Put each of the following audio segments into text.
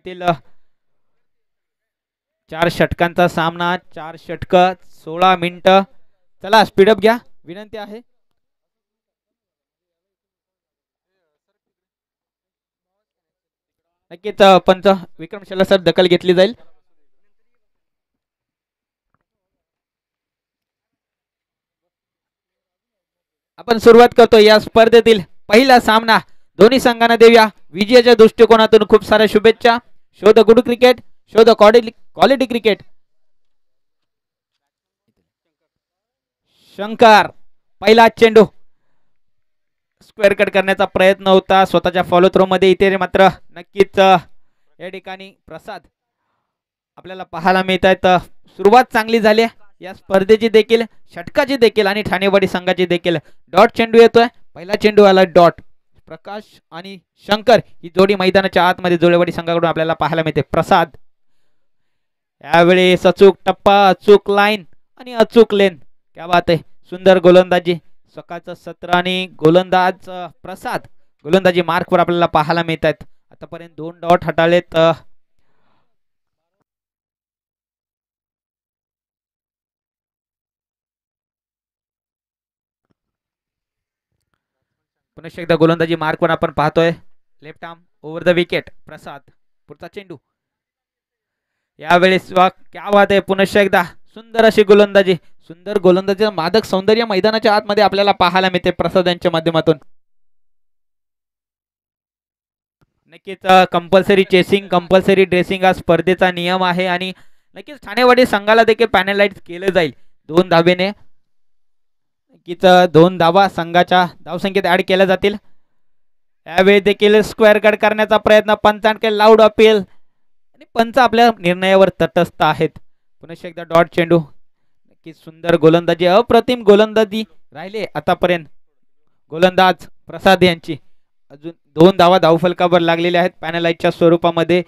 स्पर्धेतील 4 षटकांचा सामना, 4 षटक 16 मिनिटं. चला स्पीडअप घ्या विनंती आहे. नक्कीच पंच विक्रमशाला सर दखल घेतली जाईल. आपण सुरुवात करतो या स्पर्धेतील पहिला सामना. दोन्ही संघांना देऊया विजयाच्या दृष्टिकोनातून खूप साऱ्या शुभेच्छा. Show the good cricket, show the quality cricket. Shankar पहिला चेंडू स्क्वेअर कट करण्याचा प्रयत्न होता स्वतःच्या फॉलो थ्रो मध्ये. इथे मात्र नक्कीच या ठिकाणी प्रसाद आपल्याला पाहायला मिळत आहेत. सुरुवात चांगली झाली या स्पर्धेची देखील, षटकाची देखील आणि ठाणेवाडी संघाची देखील. डॉट चेंडू येतोय, पहिला चेंडू आला डॉट. प्रकाश आणि शंकर ही जोडी मैदानाच्या आतमध्ये जोळेवाडी संघाकडून आपल्याला पाहायला मिळते. प्रसाद यावेळेस अचूक टप्पा, अचूक लाईन आणि अचूक लेन. क्या बात आहे, सुंदर गोलंदाजी सकाळचं सत्र आणि गोलंदाज प्रसाद गोलंदाजी मार्कवर आपल्याला पाहायला मिळत आहेत. आतापर्यंत 2 डॉट हाताळलेत. पुन्हा एकदा गोलंदाजी मार्कवर आपण पाहतोय. Left arm over the wicket. Prasad पुढचा चेंडू यावेळेस क्या बात आहे, पुन्हा एकदा सुंदर अशी गोलंदाजी. सुंदर गोलंदाजीचं मादक सौंदर्य मैदानाच्या आतमध्ये आपल्याला पाहायला मिळते प्रसाद यांच्या माध्यमातून. नक्कीच कंपल्सरी चेसिंग, कंपल्सरी ड्रेसिंग हा स्पर्धेचा नियम आहे आणि नक्कीच ठाणेवाडी संघाला देखील पॅनलाइज केलं जाईल 2 धावेने. नक्कीच 2 धावा संघाच्या धावसंख्येत ऍड केल्या जातील. यावेळी देखील स्क्वेअर कट करण्याचा प्रयत्न, पंचांकडे लाऊड अपील आणि पंच आपल्या निर्णयावर तटस्थ आहेत. पुन्हा एकदा डॉट चेंडू. नक्कीच सुंदर गोलंदाजी, अप्रतिम गोलंदाजी राहिले आतापर्यंत गोलंदाज प्रसाद यांची. अजून 2 धावा धावफलकावर लागलेल्या आहेत पॅनलाइजच्या स्वरूपामध्ये.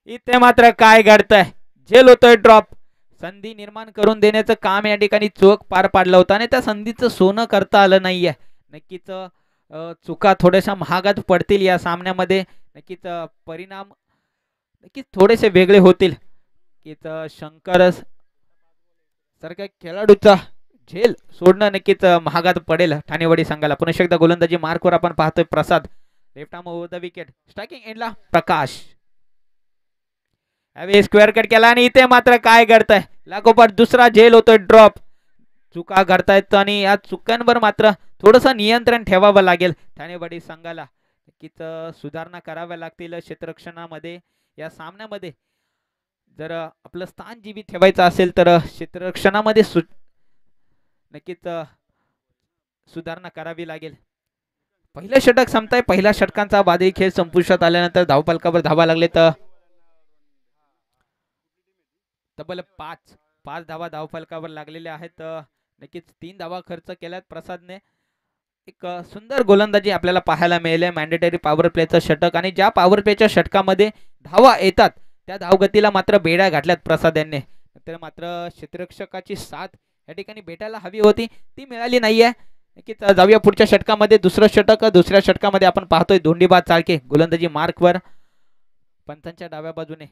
इथे मात्र काय घडतंय, झेल होतोय ड्रॉप. संधी निर्माण करून देण्याचं काम या ठिकाणी चोख पार पाडलं होतं आणि त्या संधीचं सोनं करता आलं नाहीये. नक्कीच चुका थोड्याशा महागात पडतील या सामन्यामध्ये. नक्कीच परिणाम नक्कीच थोडेसे वेगळे होतील. शंकर सारख्या खेळाडूचा झेल सोडणं नक्कीच महागात पडेल ठाणेवाडी संघाला. पुन्हा एकदा गोलंदाजी मार्कवर आपण पाहतोय Prasad. Left arm over the wicket. Striking एंडला प्रकाश. यावेळी स्क्वेअर कट केला आणि इथे मात्र काय घडतंय, लागोपाठ दुसरा झेल होतोय ड्रॉप. चुका घडतायत आणि या चुकांवर मात्र थोडंसं नियंत्रण ठेवावं लागेल ठाणेवाडी संघाला. नक्कीच सुधारणा कराव्या लागतील क्षेत्ररक्षणामध्ये या सामन्यामध्ये. जर आपलं स्थान जीवित ठेवायचं असेल तर क्षेत्ररक्षणामध्ये नक्कीच सुधारणा करावी लागेल. पहिलं षटक संपताय, पहिल्या षटकांचा बादी खेळ संपुष्टात आल्यानंतर धावफलकावर धावा लागले तर तब्बल 5 धावा धावफलकावर लागलेल्या आहेत. नक्कीच 3 धावा खर्च केल्यात प्रसादने. एक सुंदर गोलंदाजी आपल्याला पाहायला मिळेल. मॅन्डेटरी पॉवर प्लेचं षटक आणि ज्या पॉवर प्लेच्या षटकामध्ये धावा येतात त्या धावगतीला मात्र बेड्या घातल्यात प्रसाद यांनी. तर मात्र क्षेत्ररक्षकाची साथ या ठिकाणी भेटायला हवी होती, ती मिळाली नाहीये. नक्कीच जाऊया पुढच्या षटकामध्ये. दुसरं षटक, दुसऱ्या षटकामध्ये आपण पाहतोय धोंडीबाज चाळके गोलंदाजी मार्कवर पंचांच्या डाव्या बाजूने.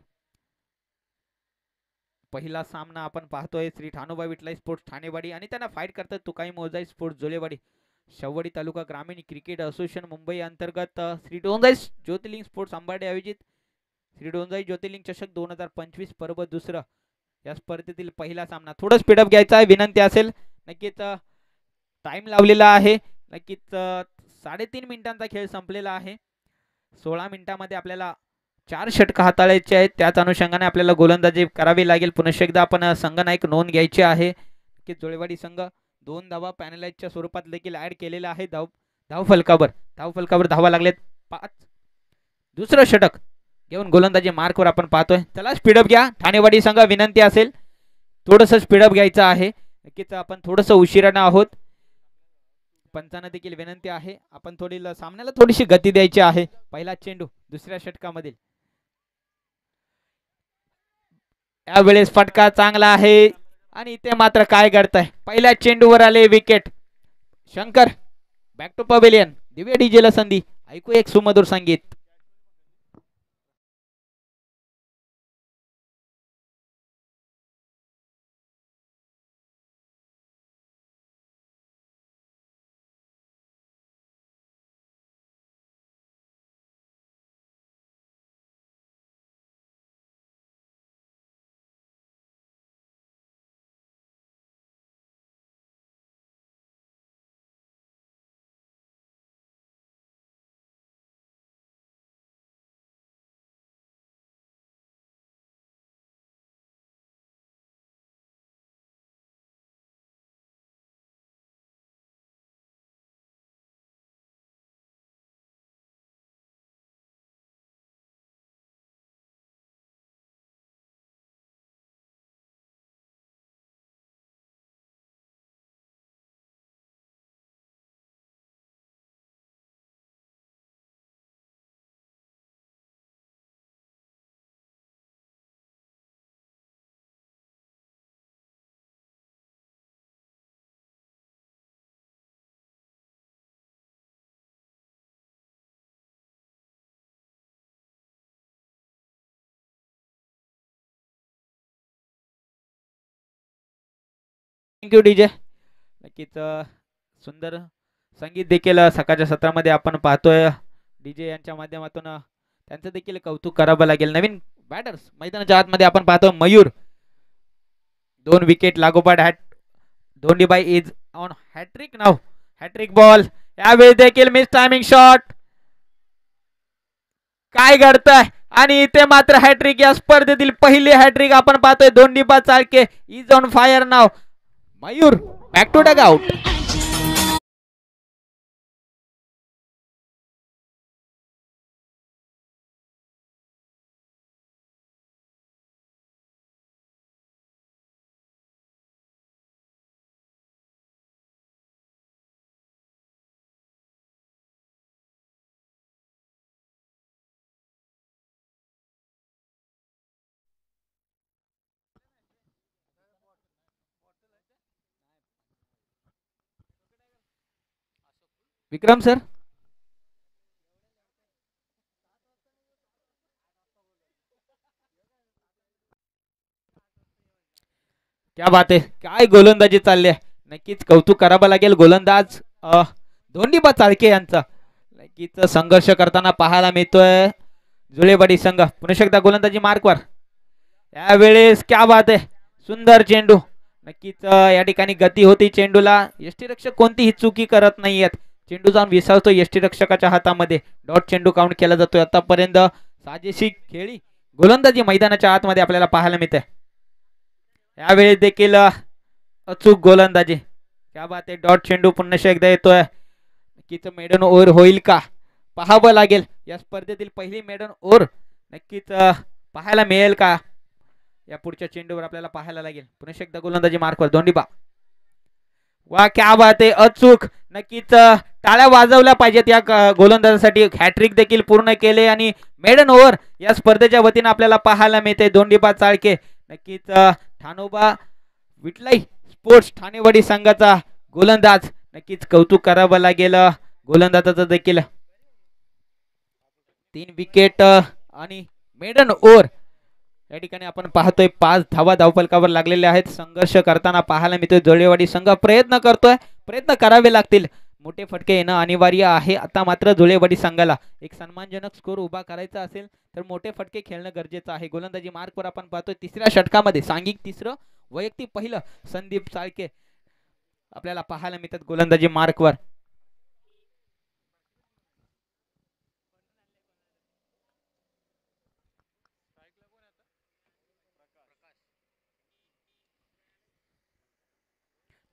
पहिला सामना आपण पाहतोय श्री ठाणोबा विठलाई स्पोर्ट्स ठाणेवाडी आणि त्यांना फाईट करतात तुकाई मोजाई स्पोर्ट्स जोलेवाडी. शवडी तालुका ग्रामीण क्रिकेट असोसिएशन मुंबई अंतर्गत श्री डोंजाई ज्योतिर्लिंग स्पोर्ट्स अंबाडे आयोजित श्री डोंजाई ज्योतिर्लिंग चषक 2025 पर्व दुसरं या स्पर्धेतील पहिला सामना. थोडं स्पीडअप घ्यायचा आहे विनंती असेल. नक्कीच टाइम लावलेला आहे. नक्कीच 3.5 मिनिटांचा खेळ संपलेला आहे. 16 मिनिटांमध्ये आपल्याला 4 षटक हाताळायचे आहेत. त्याच अनुषंगाने आपल्याला गोलंदाजी करावी लागेल. पुन्हा एकदा आपण संघनायक नोंद घ्यायची आहे की जोळेवाडी संघ 2 धावा पॅनलाइजच्या स्वरूपात देखील ऍड केलेला आहे. धावफलकावर धावा लागलेत 5. दुसरं षटक घेऊन गोलंदाजी मार्कवर आपण पाहतोय. चला स्पीडअप घ्या ठाणेवाडी संघ, विनंती असेल थोडंसं स्पीडअप घ्यायचं आहे. नक्कीच आपण थोडंसं उशिरानं आहोत. पंचांना देखील विनंती आहे आपण सामन्याला थोडीशी गती द्यायची आहे. पहिला चेंडू दुसऱ्या षटकामधील. यावेळेस फटका चांगला आहे आणि इथे मात्र काय घडतंय, पहिल्या चेंडूवर आले wicket. Shankar back to pavilion. Divya डीजेला संधी. ऐकू एक सुमधुर संगीत. Thank you DJ. नक्कीच सुंदर संगीत देखील सकाळच्या सत्रामध्ये आपण पाहतोय. डीजे यांच्या माध्यमातून त्यांचं देखील कौतुक करावं लागेल. नवीन बॅटर्स मैदानाच्या आतमध्ये आपण पाहतो मयूर. 2 विकेट लागोपाठ. Dhondibai is on hattrick now. Hattrick ball. यावेळी देखील मिस टायमिंग शॉट. काय घडतंय आणि इथे मात्र हॅट्रिक. या स्पर्धेतील पहिली हॅट्रिक आपण पाहतोय. Dhondiba Chalke is on fire नाव. Mayur back to dugout. Vikram sir. क्या बात आहे. काय गोलंदाजी चालली आहे. नक्कीच कौतुक करावं लागेल गोलंदाज धोंडीबा चाळके यांचा. नक्कीच संघर्ष करताना पाहायला मिळतोय जुळेवाडी संघ. पुन्हा एकदा गोलंदाजी मार्कवर. यावेळेस क्या बात आहे. सुंदर चेंडू. नक्कीच या ठिकाणी गती होती चेंडूला. यष्टीरक्षक कोणतीही चुकी करत नाहीयेत. चेंडू जाऊन विसावतो यष्टीरक्षकाच्या हातामध्ये. डॉट चेंडू काउंट केला जातोय. आतापर्यंत साजेशी खेळी गोलंदाजी मैदानाच्या आतमध्ये आपल्याला पाहायला मिळते. यावेळी देखील अचूक गोलंदाजी. क्या बात आहे. डॉट चेंडू पुन्हा एकदा येतोय. नक्कीच मेडन ओव्हर होईल का पाहावं लागेल. या स्पर्धेतील पहिली मेडन ओव्हर नक्कीच पाहायला मिळेल का या पुढच्या चेंडूवर आपल्याला पाहायला लागेल. पुन्हा एकदा गोलंदाजी मार्कवर धोंडीबा. वा क्या बात आहे. अचूक. नक्कीच टाळ्या वाजवल्या पाहिजेत या गोलंदाजासाठी. हॅट्रिक देखील पूर्ण केले आणि मेडन ओव्हर या स्पर्धेच्या वतीने आपल्याला पाहायला मिळते. धोंडीबा चाळके. नक्कीच ठाणोबा विठलाई स्पोर्ट्स ठाणेवाडी संघाचा गोलंदाज. नक्कीच कौतुक करावं लागेल गोलंदाजाचं देखील. 3 विकेट आणि मेडन ओव्हर. या ठिकाणी आपण पाहतोय 5 धावा धावफलकावर लागलेले आहेत. संघर्ष करताना पाहायला मिळतोय जुळेवाडी संघ. प्रयत्न करतोय. प्रयत्न करावे लागतील. मोठे फटके येणं अनिवार्य आहे. आता मात्र जुळेवाडी संघाला एक सन्मानजनक स्कोर उभा करायचा असेल तर मोठे फटके खेळणं गरजेचं आहे. गोलंदाजी मार्कवर आपण पाहतोय तिसऱ्या षटकामध्ये सांघिक तिसरं वैयक्तिक पहिलं संदीप चाळके आपल्याला पाहायला मिळतात गोलंदाजी मार्कवर.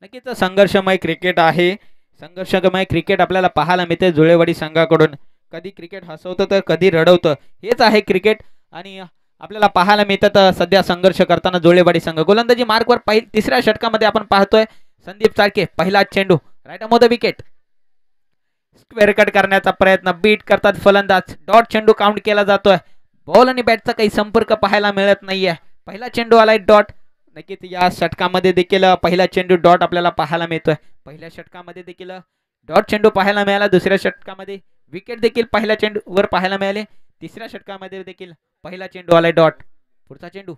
नक्कीच संघर्षमय क्रिकेट आहे. संघर्षमय क्रिकेट आपल्याला पाहायला मिळते जुळेवाडी संघाकडून. कधी क्रिकेट हसवतं तर कधी रडवतं. हेच आहे क्रिकेट आणि आपल्याला पाहायला मिळतात सध्या संघर्ष करताना जुळेवाडी संघ. गोलंदाजी मार्कवर तिसऱ्या षटकामध्ये आपण पाहतोय संदीप चाळके. पहिला चेंडू right on the wicket. Square cut करण्याचा प्रयत्न. बीट करतात फलंदाज. डॉट चेंडू काउंट केला जातोय. बॉल आणि बॅटचा काही संपर्क पाहायला मिळत नाहीये. पहिला चेंडू आलाय डॉट. नक्कीच या षटकामध्ये देखील पहिला चेंडू डॉट आपल्याला पाहायला मिळतोय. पहिल्या षटकामध्ये देखील डॉट चेंडू पाहायला मिळाला. दुसऱ्या षटकामध्ये विकेट देखील पहिल्या चेंडूवर पाहायला मिळाले. तिसऱ्या षटकामध्ये देखील पहिला चेंडू आलाय डॉट. पुढचा चेंडू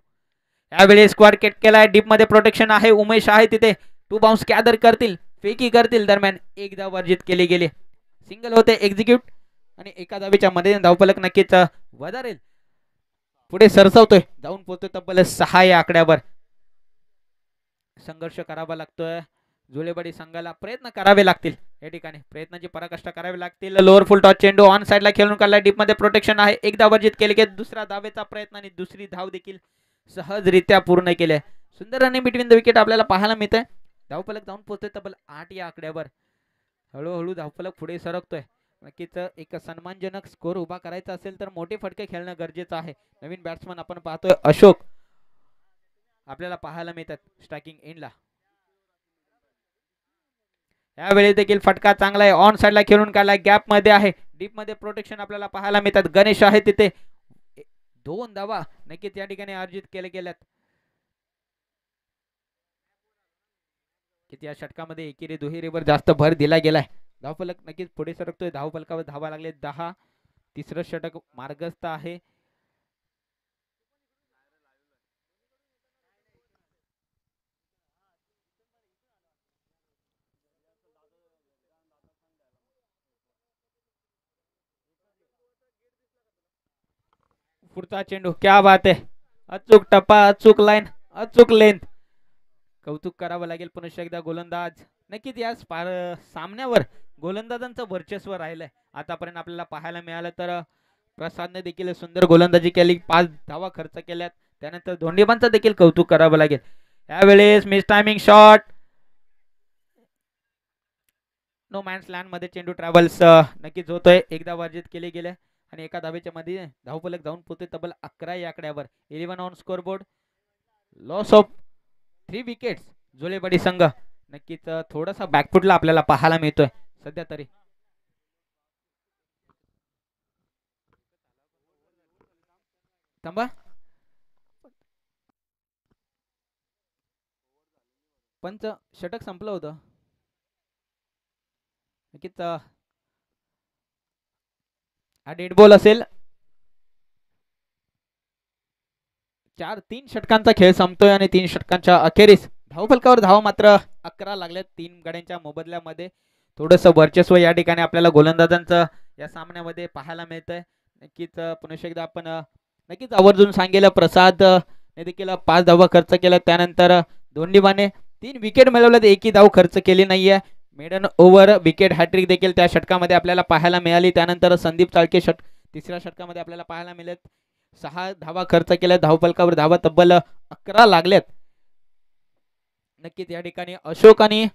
यावेळी स्क्वाड केट केलाय. डीप मध्ये प्रोटेक्शन आहे. उमेश आहे तिथे. टू बाउन्स गॅदर करतील, फेकी करतील. दरम्यान एक धाव वर्जित केली गेली. सिंगल होते एक्झिक्यूट आणि एका धावेच्या मध्ये धावफलक नक्कीच वधारेल. पुढे सरसावतोय, जाऊन पोहोचतोय तब्बल 6 या आकड्यावर. संघर्ष करावा लागतोय. जुलेवाडी संघाला प्रयत्न करावे लागतील. या ठिकाणी प्रयत्नाची पराकाष्ठा करावी लागतील. लोअर फुल टॉस चेंडू ऑन साइडला खेळून काढला. डीप मध्ये प्रोटेक्शन आहे. एक धाव वर्जित केली की दुसरा धावेचा प्रयत्न आणि दुसरी धाव देखील सहजरित्या पूर्ण केली. सुंदर रनिंग बिटवीन द विकेट आपल्याला पाहायला मिळतंय. धावफलक जाऊन पोहोचतोय तब्बल 8 या आकड्यावर. हळूहळू धावफलक पुढे सरकतोय. नक्कीच एक सन्मानजनक स्कोर उभा करायचा असेल तर मोठे फटके खेळणं गरजेचं आहे. नवीन बॅट्समन आपण पाहतोय अशोक आपल्याला पाहायला मिळतात स्ट्रायकिंग एंडला. यावेळी देखील फटका चांगला आहे. ऑन साइडला खेळून काढला. गॅप मध्ये आहे. डीप मध्ये प्रोटेक्शन आपल्याला पाहायला मिळतात. गणेश आहे तिथे. 2 धावा नक्कीच या ठिकाणी अर्जित केले गेल्यात. किती या षटकामध्ये एकेरी दुहेरीवर जास्त भर दिला गेलाय. धावफलक नक्कीच पुढे सरकतोय. धावफलकावर धावा लागले 10. तिसरं षटक मार्गस्थ आहे. पुढचा चेंडू क्या बात आहे. अचूक टप्पा, अचूक लाईन, अचूक लेंथ. कौतुक करावं लागेल पुन्हा एकदा गोलंदाज. नक्कीच या सामन्यावर गोलंदाजांचं वर्चस्व राहिलंय. आतापर्यंत आपल्याला पाहायला मिळालं तर प्रसादने देखील सुंदर गोलंदाजी केली. 5 धावा खर्च केल्यात. त्यानंतर धोंडीबांचं देखील कौतुक करावं लागेल. यावेळेस miss timing shot. No man's land मध्ये चेंडू ट्रॅव्हल्स नक्कीच होतोय. एकदा वर्जित केले गेले आणि एका धावेच्या मध्ये धावफलक जाऊन पोहोचते तब्बल 11 या आकड्यावर. 11 on scoreboard. Loss of 3 wickets. Julewadi संघ नक्कीच थोडासा बॅकफुटला आपल्याला पाहायला मिळतोय सध्या तरी. थांबा, पंच षटक संपलं होतं. नक्कीच हा डेड बॉल असेल. 3 षटकांचा खेळ संपतोय आणि 3 षटकांच्या अखेरीस धावफलकावर धावा मात्र 11 लागल्यात. 3 गड्यांच्या मोबदल्यामध्ये थोडंसं वर्चस्व या ठिकाणी आपल्याला गोलंदाजांचं या सामन्यामध्ये पाहायला मिळतंय. नक्कीच पुन्हा एकदा आपण नक्कीच आवर्जून सांगेल प्रसाद ने देखील 5 धावा खर्च केल्या. त्यानंतर धोंडीबाने 3 विकेट मिळवल्यात. एकही धाव खर्च केली नाहीये. मेडन ओव्हर विकेट हॅट्रिक देखील त्या षटकामध्ये आपल्याला पाहायला मिळाली. त्यानंतर संदीप चाळके तिसऱ्या षटकामध्ये आपल्याला पाहायला मिळालेत. 6 धावा खर्च केल्या. धावफलकावर धावा तब्बल 11 लागल्यात. नक्कीच या ठिकाणी अशोक आणि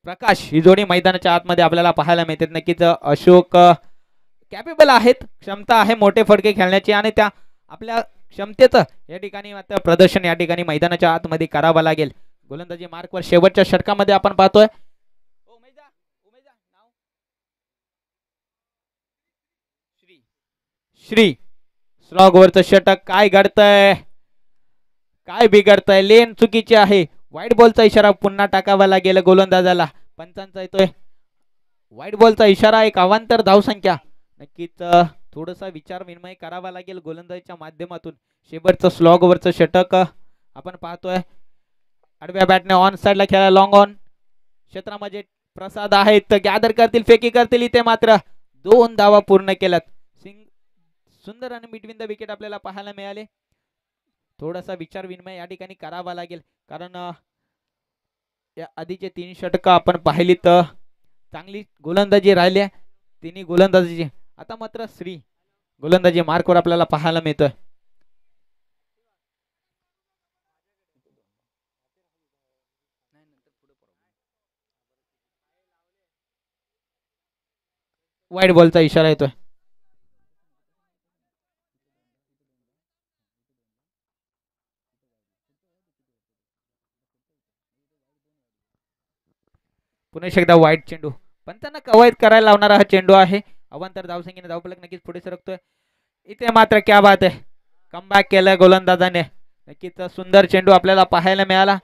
प्रकाश ही जोडी मैदानाच्या आतमध्ये आपल्याला पाहायला मिळते. नक्कीच अशोक कॅपेबल आहेत. क्षमता आहे मोठे फटके खेळण्याची आणि त्या आपल्या क्षमतेचं या ठिकाणी मात्र प्रदर्शन या ठिकाणी मैदानाच्या आतमध्ये करावं लागेल. गोलंदाजी मार्कवर शेवटच्या षटकामध्ये आपण पाहतोय श्री स्लॉग वरचं षटक. काय घडतंय, काय बिघडतंय. लेन चुकीची आहे. व्हाईट बॉलचा इशारा पुन्हा टाकावा लागेल गोलंदाजाला. पंचांचा येतोय व्हाईट बॉलचा इशारा. एक अवांतर धावसंख्या. नक्कीच थोडासा विचार विनिमय करावा लागेल गोलंदाजीच्या माध्यमातून. शेवटचं स्लॉग वरचं षटक आपण पाहतोय. आडव्या बॅटने ऑन साइडला खेळा. लॉंग ऑन क्षेत्रामध्ये प्रसाद आहेत. गॅदर करतील, फेकी करतील. इथे मात्र 2 धावा पूर्ण केल्यात. सुंदर आणि बिटवीन द विकेट आपल्याला पाहायला मिळाले. थोडासा विचार विनिमय या ठिकाणी करावा लागेल कारण या आधीचे 3 षटक आपण पाहिली तर चांगली गोलंदाजी राहिली. 3 गोलंदाजी. आता मात्र श्री गोलंदाजी मार्कवर आपल्याला पाहायला मिळतोय. व्हाईट बॉलचा इशारा येतोय. पुन्हा एकदा वाईट चेंडू. पंचांना कवायत करायला लावणारा हा चेंडू आहे. अवांतर धावसंख्येने धावफलक नक्कीच पुढे सरकतोय. इथे मात्र क्या बात आहे. कमबॅक केलं गोलंदाजाने. नक्कीच सुंदर चेंडू आपल्याला पाहायला मिळाला.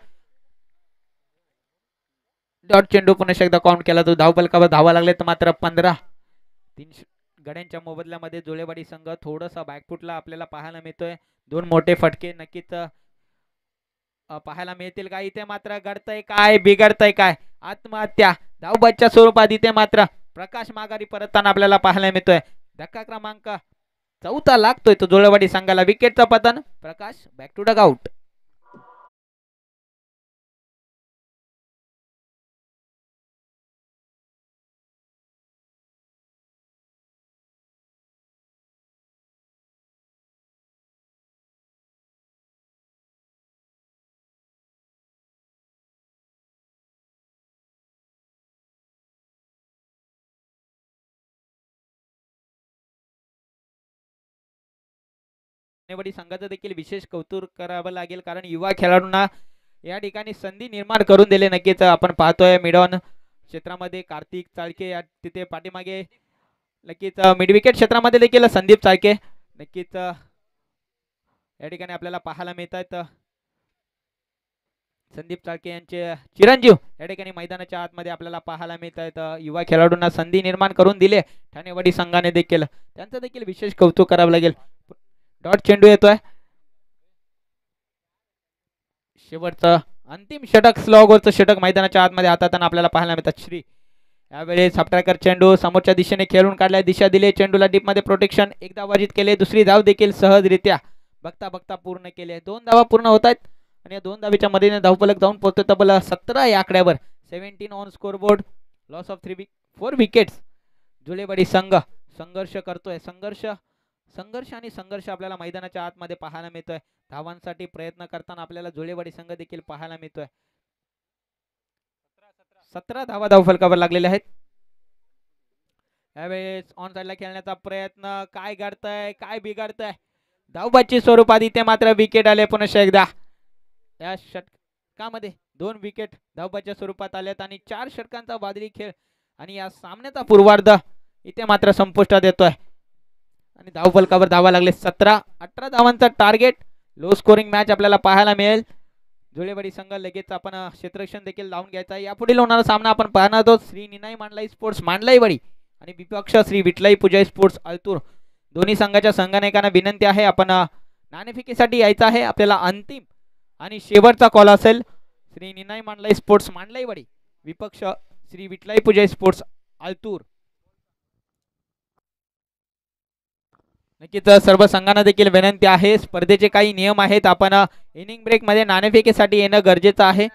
डॉट चेंडू पुन्हा एकदा काउंट केला. तो धावफलकावर धावा लागले तर मात्र 15. 3 गड्यांच्या मोबदल्यामध्ये जुळेवाडी संघ थोडासा बॅकफुटला आपल्याला पाहायला मिळतोय. 2 मोठे फटके नक्कीच पाहायला मिळतील का? इथे मात्र घडतंय काय, बिघडतंय काय? आत्महत्या धावबादच्या स्वरूपात इथे मात्र प्रकाश माघारी परतताना आपल्याला पाहायला मिळतोय. धक्का क्रमांक 4 लागतोय तो जुळेवाडी संघाला. विकेटचं पतन. प्रकाश बॅक टू डग आउट. संघाचं देखील विशेष कौतुक करावं लागेल कारण युवा खेळाडूंना या ठिकाणी संधी निर्माण करून दिले. नक्कीच आपण पाहतोय मिडऑन क्षेत्रामध्ये कार्तिक चाळके तिथे पाठीमागे, नक्कीच मिड विकेट क्षेत्रामध्ये देखील संदीप चाळके नक्कीच या ठिकाणी आपल्याला पाहायला मिळत आहेत. संदीप चाळके यांचे चिरंजीव या ठिकाणी मैदानाच्या आतमध्ये आपल्याला पाहायला मिळत आहेत. युवा खेळाडूंना संधी निर्माण करून दिले ठाणेवाडी संघाने देखील. त्यांचं देखील विशेष कौतुक करावं लागेल. डॉट चेंडू येतोय. शेवटचं अंतिम षटक, स्लॉगवरचं षटक मैदानाच्या आतमध्ये हाताळताना आपल्याला पाहायला मिळतात. श्री यावेळेस सप्ट्रॅकर चेंडू समोरच्या दिशेने खेळून काढलाय. दिशा दिले चेंडूला डीप मध्ये प्रोटेक्शन. एक धाव वाजित केले. दुसरी धाव देखील सहजरित्या बघता बघता पूर्ण केले. 2 धावा पूर्ण होत आहेत आणि या 2 धावीच्या मदतीने धावफलक जाऊन पोहोचतो तब्बल 17 या आकड्यावर. 17 on scoreboard. Loss of 4 wickets. Julewadi संघ संघर्ष करतोय. संघर्ष आणि संघर्ष आपल्याला मैदानाच्या आतमध्ये पाहायला मिळतोय. धावांसाठी प्रयत्न करताना आपल्याला जुळेवाडी संघ देखील पाहायला मिळतोय. 17 धावा धावफलकावर लागलेले आहेत. यावेळेस ऑन साइडला खेळण्याचा प्रयत्न. काय घडतंय, काय बिघडतंय? धावबादची स्वरूपात इथे मात्र विकेट आले. पुन्हा एकदा या षटकामध्ये 2 विकेट धावबादच्या स्वरूपात आल्यात आणि 4 षटकांचा वादळी खेळ आणि या सामन्याचा पूर्वार्ध इथे मात्र संपुष्टात येतोय आणि धावफलकावर धावा लागले. 17-18 धावांचा टार्गेट. लो स्कोरिंग मॅच आपल्याला पाहायला मिळेल. जुळेवाडी संघ लगेच आपण क्षेत्ररक्षण देखील लावून घ्यायचा. यापुढील होणारा सामना आपण पाहणार आहोत श्री निनाई मांडलाई स्पोर्ट्स मांडलाईवाडी आणि विपक्ष श्री विठलाई पूजाई स्पोर्ट्स अल्तूर. दोन्ही संघाच्या संघनायकांना विनंती आहे आपण नाणेफेकीसाठी यायचं आहे. आपल्याला अंतिम आणि शेवटचा कॉल असेल. श्री निनाई मांडलाई स्पोर्ट्स मांडलाईवाडी विपक्ष श्री विठलाई पूजाई स्पोर्ट्स अल्तूर. नक्कीच सर्व संघांना देखील विनंती आहे. स्पर्धेचे काही नियम आहेत. आपण इनिंग ब्रेक मध्ये नाणेफेकीसाठी येणं गरजेचं आहे.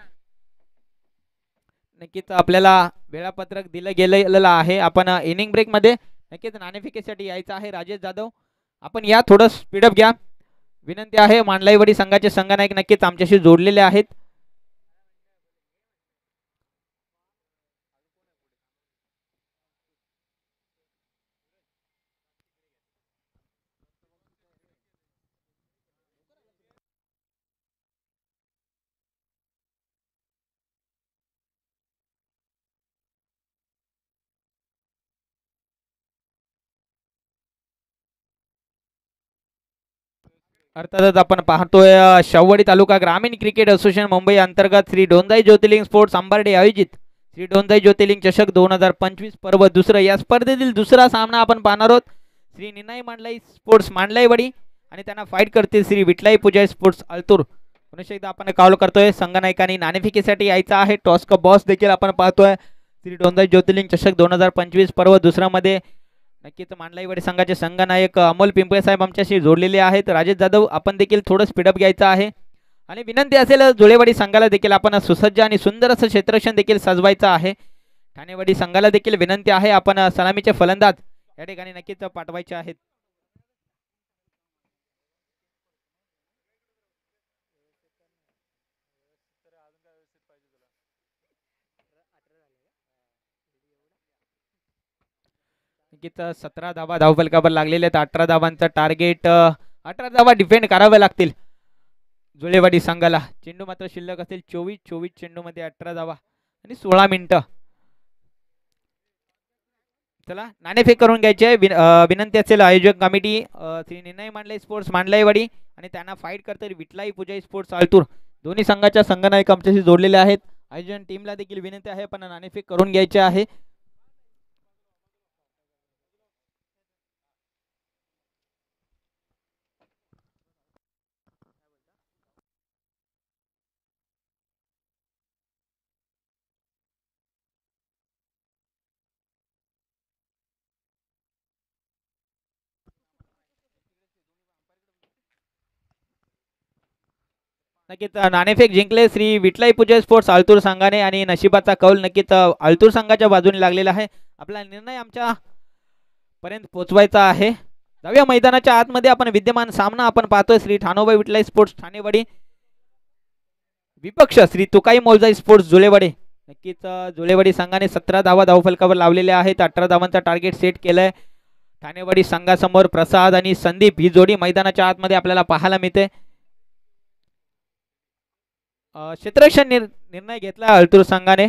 नक्कीच आपल्याला वेळापत्रक दिलं गेलेलं आहे. आपण इनिंग ब्रेक मध्ये नक्कीच नाणेफेकीसाठी यायचं आहे. राजेश जाधव आपण या, थोडं स्पीडअप घ्या विनंती आहे. मांडलाईवाडी संघाचे संघनायक नक्कीच आमच्याशी जोडलेले आहेत. अर्थातच आपण पाहतोय शाहूवाडी तालुका ग्रामीण क्रिकेट असोसिएशन मुंबई अंतर्गत श्री डोंदाई ज्योतिर्लिंग स्पोर्ट्स अंबार्डे आयोजित श्री डोंदाई ज्योतिर्लिंग चषक 2025 पर्व दुसरं. या स्पर्धेतील दुसरा सामना आपण पाहणार आहोत. श्री निनाई मांडलाई स्पोर्ट्स मांडलाईवाडी आणि त्यांना फाईट करतील श्री विठलाई पूजाई स्पोर्ट्स अल्तूर. पुन्हा एकदा आपण कॉल करतोय. संघनायकांनी नाणेफेकीसाठी यायचं आहे. टॉस का बॉस देखील आपण पाहतोय. श्री डोंदाई ज्योतिर्लिंग चषक 2025 पर्व दुसरा मध्ये नक्कीच मांडलाईवाडी संघाचे संघनायक अमोल पिंपळे साहेब आमच्याशी जोडलेले आहेत. राजेश जाधव आपण देखील थोडं स्पीडअप घ्यायचं आहे आणि विनंती असेल जुळेवाडी संघाला देखील आपण सुसज्ज आणि सुंदर असं क्षेत्ररक्षण देखील सजवायचं आहे. ठाणेवाडी संघाला देखील विनंती आहे आपण सलामीचे फलंदाज या ठिकाणी नक्कीच पाठवायचे आहेत. नक्कीच 17 धावा धावफलकावर लागलेले आहेत. 18 धावांचं टार्गेट. 18 धावा डिफेंड करावे लागतील जुळेवाडी संघाला. चेंडू मात्र शिल्लक असेल 24 चेंडू मध्ये 18 धावा आणि 16 मिनिटं. चला नाणेफेक करून घ्यायचे विनंती असेल आयोजक कमिटी श्री निर्णय मांडले स्पोर्ट्स मांडलाईवाडी आणि त्यांना फाईट करते विठलाई पूजा स्पोर्ट्स आलतूर दोन्ही संघाच्या संघनायक आमच्याशी जोडलेले आहेत. आयोजन टीमला देखील विनंती आहे पण नाणेफेक करून घ्यायचे आहे. नक्कीच नाणेफेक जिंकले श्री विठलाई पूजा स्पोर्ट्स आलतूर संघाने आणि नशिबाचा कौल नक्कीच आलतूर संघाच्या बाजूने लागलेला आहे. आपला निर्णय आमच्या पर्यंत पोहोचवायचा आहे. जाऊया मैदानाच्या आतमध्ये आपण विद्यमान सामना आपण पाहतोय श्री ठाणोबाई विठलाई स्पोर्ट्स ठाणेवाडी विपक्ष श्री तुकाई मोलजाई स्पोर्ट्स जुलेवाडी. नक्कीच जुलेवाडी संघाने 17 धावा धावफलकावर लावलेले आहेत. 18 धावांचा टार्गेट सेट केलाय. ठाणेवाडी संघासमोर प्रसाद आणि संदीप ही जोडी मैदानाच्या आतमध्ये आपल्याला पाहायला मिळते. क्षेत्ररक्षण निर्णय घेतला अल्तूर संघाने.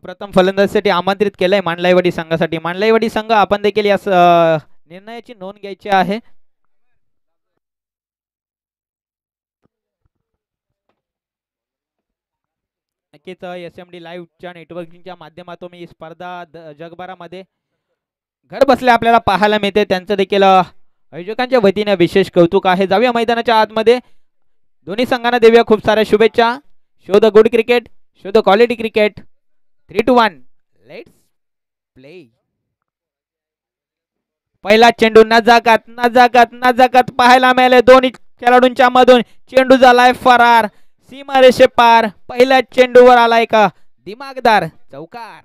प्रथम फलंदाजीसाठी आमंत्रित केलंय मांडलाईवाडी संघासाठी. मांडलाईवाडी संघ आपण देखील या निर्णयाची नोंद घ्यायची आहे. नक्कीच SMD लाईव्हच्या नेटवर्किंगच्या माध्यमातून ही स्पर्धा जगभरामध्ये घर बसल्या आपल्याला पाहायला मिळते. त्यांचं देखील आयोजकांच्या वतीने विशेष कौतुक आहे. जाऊया मैदानाच्या आतमध्ये. दोन्ही संघांना देऊया खूप साऱ्या शुभेच्छा. Show the good cricket, show the quality cricket. 3-1 let's play. पहिला चेंडू नजाकत नजाकत नजाकत पाहायला मिळाले. दोन्ही खेळाडूंच्या मधून चेंडू झालाय फरार सीमारेषे पार. पहिल्या चेंडूवर आलाय का दिमागदार चौकार.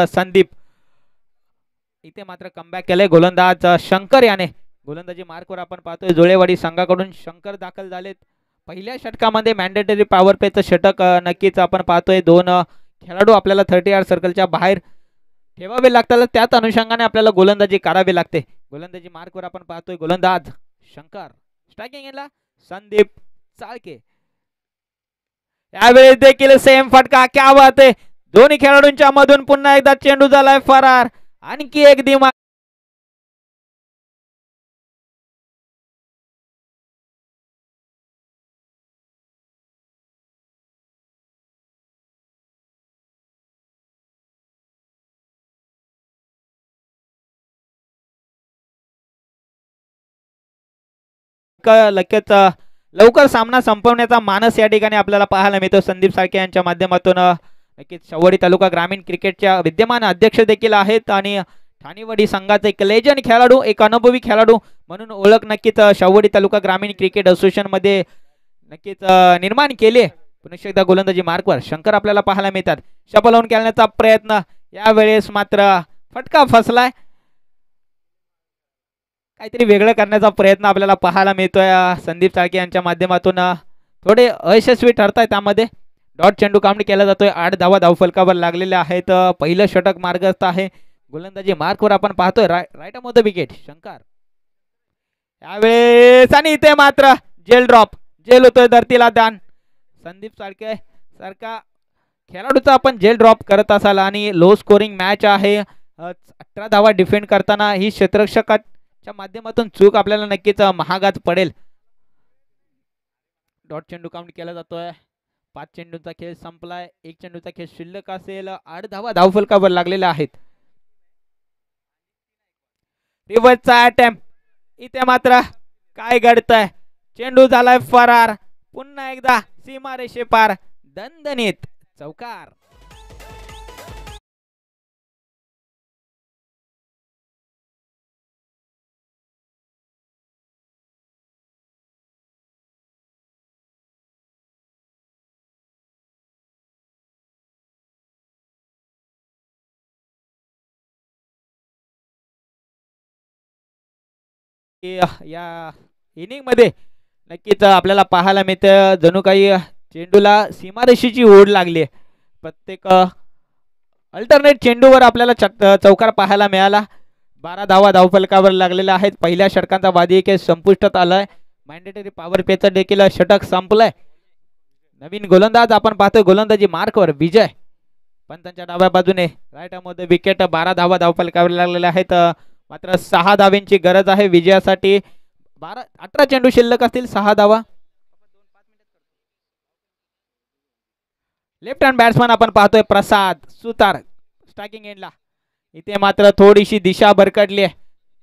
संदीप इथे मात्र कमबॅक केलंय. गोलंदाज शंकर याने गोलंदाजी मार्कवर आपण पाहतोय जुळेवाडी संघाकडून शंकर दाखल झालेत. पहिल्या षटकामध्ये मॅन्डेटरी पॉवर प्लेचं षटक नक्कीच आपण पाहतोय. दोन खेळाडू आपल्याला 30 सर्कलच्या बाहेर ठेवावे लागतात. त्याच अनुषंगाने आपल्याला गोलंदाजी करावी लागते. गोलंदाजी मार्कवर आपण पाहतोय गोलंदाज शंकर. स्ट्रायकिंग एंडला संदीप चाळके. यावेळी देखील सेम फटका. क्या बात आहे. दोन्ही खेळाडूंच्या मधून पुन्हा एकदा चेंडू झालाय फरार. आणखी एक दिमाग लगेच लवकर सामना संपवण्याचा मानस या ठिकाणी आपल्याला पाहायला मिळतो. संदीप साळके यांच्या माध्यमातून नक्कीच शवडी तालुका ग्रामीण क्रिकेटच्या विद्यमान अध्यक्ष देखील आहेत आणि ठाणेवाडी संघाचे एक लेजंड खेळाडू, एक अनुभवी खेळाडू म्हणून ओळख नक्कीच शवडी तालुका ग्रामीण क्रिकेट असोसिएशन मध्ये नक्कीच निर्माण केले. पुन्हा एकदा गोलंदाजी मार्कवर शंकर आपल्याला पाहायला मिळतात. शपलावून खेळण्याचा प्रयत्न, यावेळेस मात्र फटका फसलाय. काहीतरी वेगळं करण्याचा प्रयत्न आपल्याला पाहायला मिळतोय संदीप साळके यांच्या माध्यमातून. थोडे अयशस्वी ठरताय त्यामध्ये. डॉट चेंडू कामणी केला जातोय. 8 धावा धावफलकावर लागलेल्या आहेत. पहिलं षटक मार्गस्थ आहे. गोलंदाजी मार्कवर आपण पाहतोय right off the wicket Shankar. यावेळेस आणि इथे मात्र जेल ड्रॉप. जेल होतोय धरतीला दान. संदीप साळके सारखा खेळाडूचा आपण जेल ड्रॉप करत असाल आणि लो स्कोरिंग मॅच आहे. 18 धावा डिफेंड करताना ही क्षेत्ररक्षकाच्या माध्यमातून चूक आपल्याला नक्कीच महागात पडेल. डॉट चेंडू काउंट केला जातोय. 5 चेंडूंचा खेळ संपलाय. 1 चेंडूचा खेळ शिल्लक असेल. 8 धावा धावफलकावर लागलेल्या आहेत. रिव्हर्सचा अटेम्प्ट. इथे मात्र काय घडतंय. चेंडू झालाय फरार. पुन्हा एकदा सीमारेषे पार. दणदणीत चौकार. या इनिंग मध्ये नक्कीच आपल्याला पाहायला मिळतं जणू काही चेंडूला सीमारेषेची ओढ लागली आहे. प्रत्येक अल्टरनेट चेंडूवर आपल्याला चौकार पाहायला मिळाला. 12 धावा धावफलकावर लागलेल्या आहेत. पहिल्या षटकांचा वादी एक संपुष्टात आलाय. मॅन्डेटरी पॉवर प्लेचा देखील षटक संपलाय. नवीन गोलंदाज आपण पाहतोय गोलंदाजी मार्कवर विजय पण त्यांच्या डाव्या बाजूने राईट मध्ये विकेट. 12 धावा धावफलकावर लागलेल्या आहेत. मात्र 6 धावांची गरज आहे विजयासाठी. 18 चेंडू शिल्लक असतील. 6 धावा. लेफ्ट हँड बॅट्समन आपण पाहतोय प्रसाद सुतार स्ट्रायकिंग एंडला. इथे मात्र थोडीशी दिशा भरकटली आहे.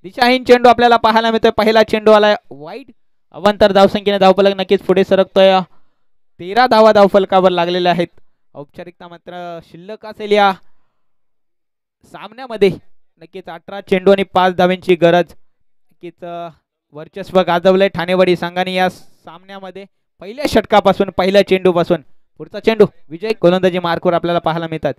दिशाहीन चेंडू आपल्याला पाहायला मिळतोय. पहिला चेंडू आलाय वाईट. अवंतर धावसंख्येने धावफलक नक्कीच पुढे सरकतोय. 13 धावा धावफलकावर लागलेल्या आहेत. औपचारिकता मात्र शिल्लक असेल या सामन्यामध्ये. नक्कीच 18 चेंडू आणि 5 धावांची गरज. नक्कीच वर्चस्व गाजवलंय ठाणेवाडी संघाने या सामन्यामध्ये. पहिल्या षटकापासून पहिल्या चेंडूपासून. पुढचा चेंडू विजय गोलंदाजी मार्कवर आपल्याला पाहायला मिळतात.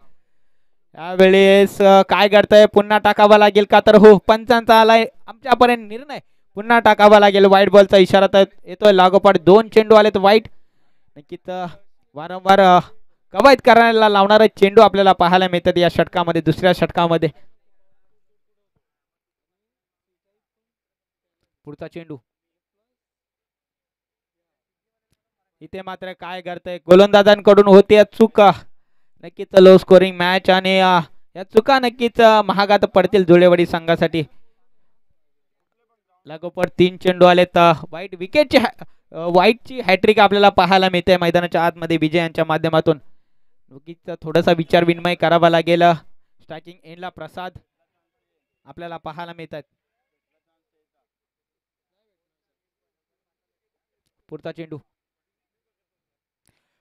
यावेळेस काय घडतंय पुन्हा टाकावा लागेल का तर हो पंचांचा आलाय आमच्यापर्यंत निर्णय. पुन्हा टाकावा लागेल. वाईट बॉलचा इशारा तर येतोय. लागोपाठ 2 चेंडू आलेत वाईट. नक्कीच वारंवार कवायत करायला लावणारे चेंडू आपल्याला पाहायला मिळतात या षटकामध्ये. दुसऱ्या षटकामध्ये पुढचा चेंडू. इथे मात्र काय घडतंय गोलंदाजांकडून होते चूक. नक्कीच लो स्कोरिंग मॅच आणि या चुका नक्कीच महागात पडतील धुळेवाडी संघासाठी. लागोपाठ 3 चेंडू आलेत. वाईट विकेटची वाईटची हॅट्रिक आपल्याला पाहायला मिळते मैदानाच्या आतमध्ये विजय यांच्या माध्यमातून. नक्कीच थोडासा विचार विनिमय करावा लागेल. स्ट्रायकिंग एंडला प्रसाद आपल्याला पाहायला मिळतात. पुढचा चेंडू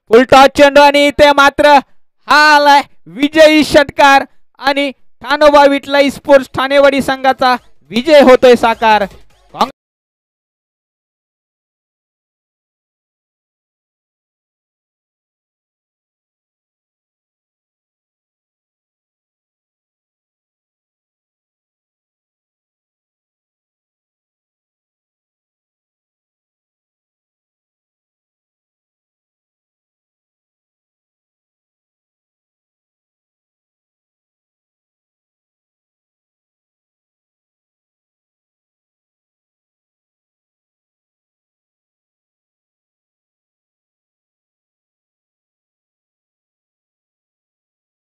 उलटा चेंडू आणि इथे मात्र हा आलाय विजयी षटकार आणि ठाणोबा विटलाई स्पोर्ट्स ठाणेवाडी संघाचा विजय होतोय साकार.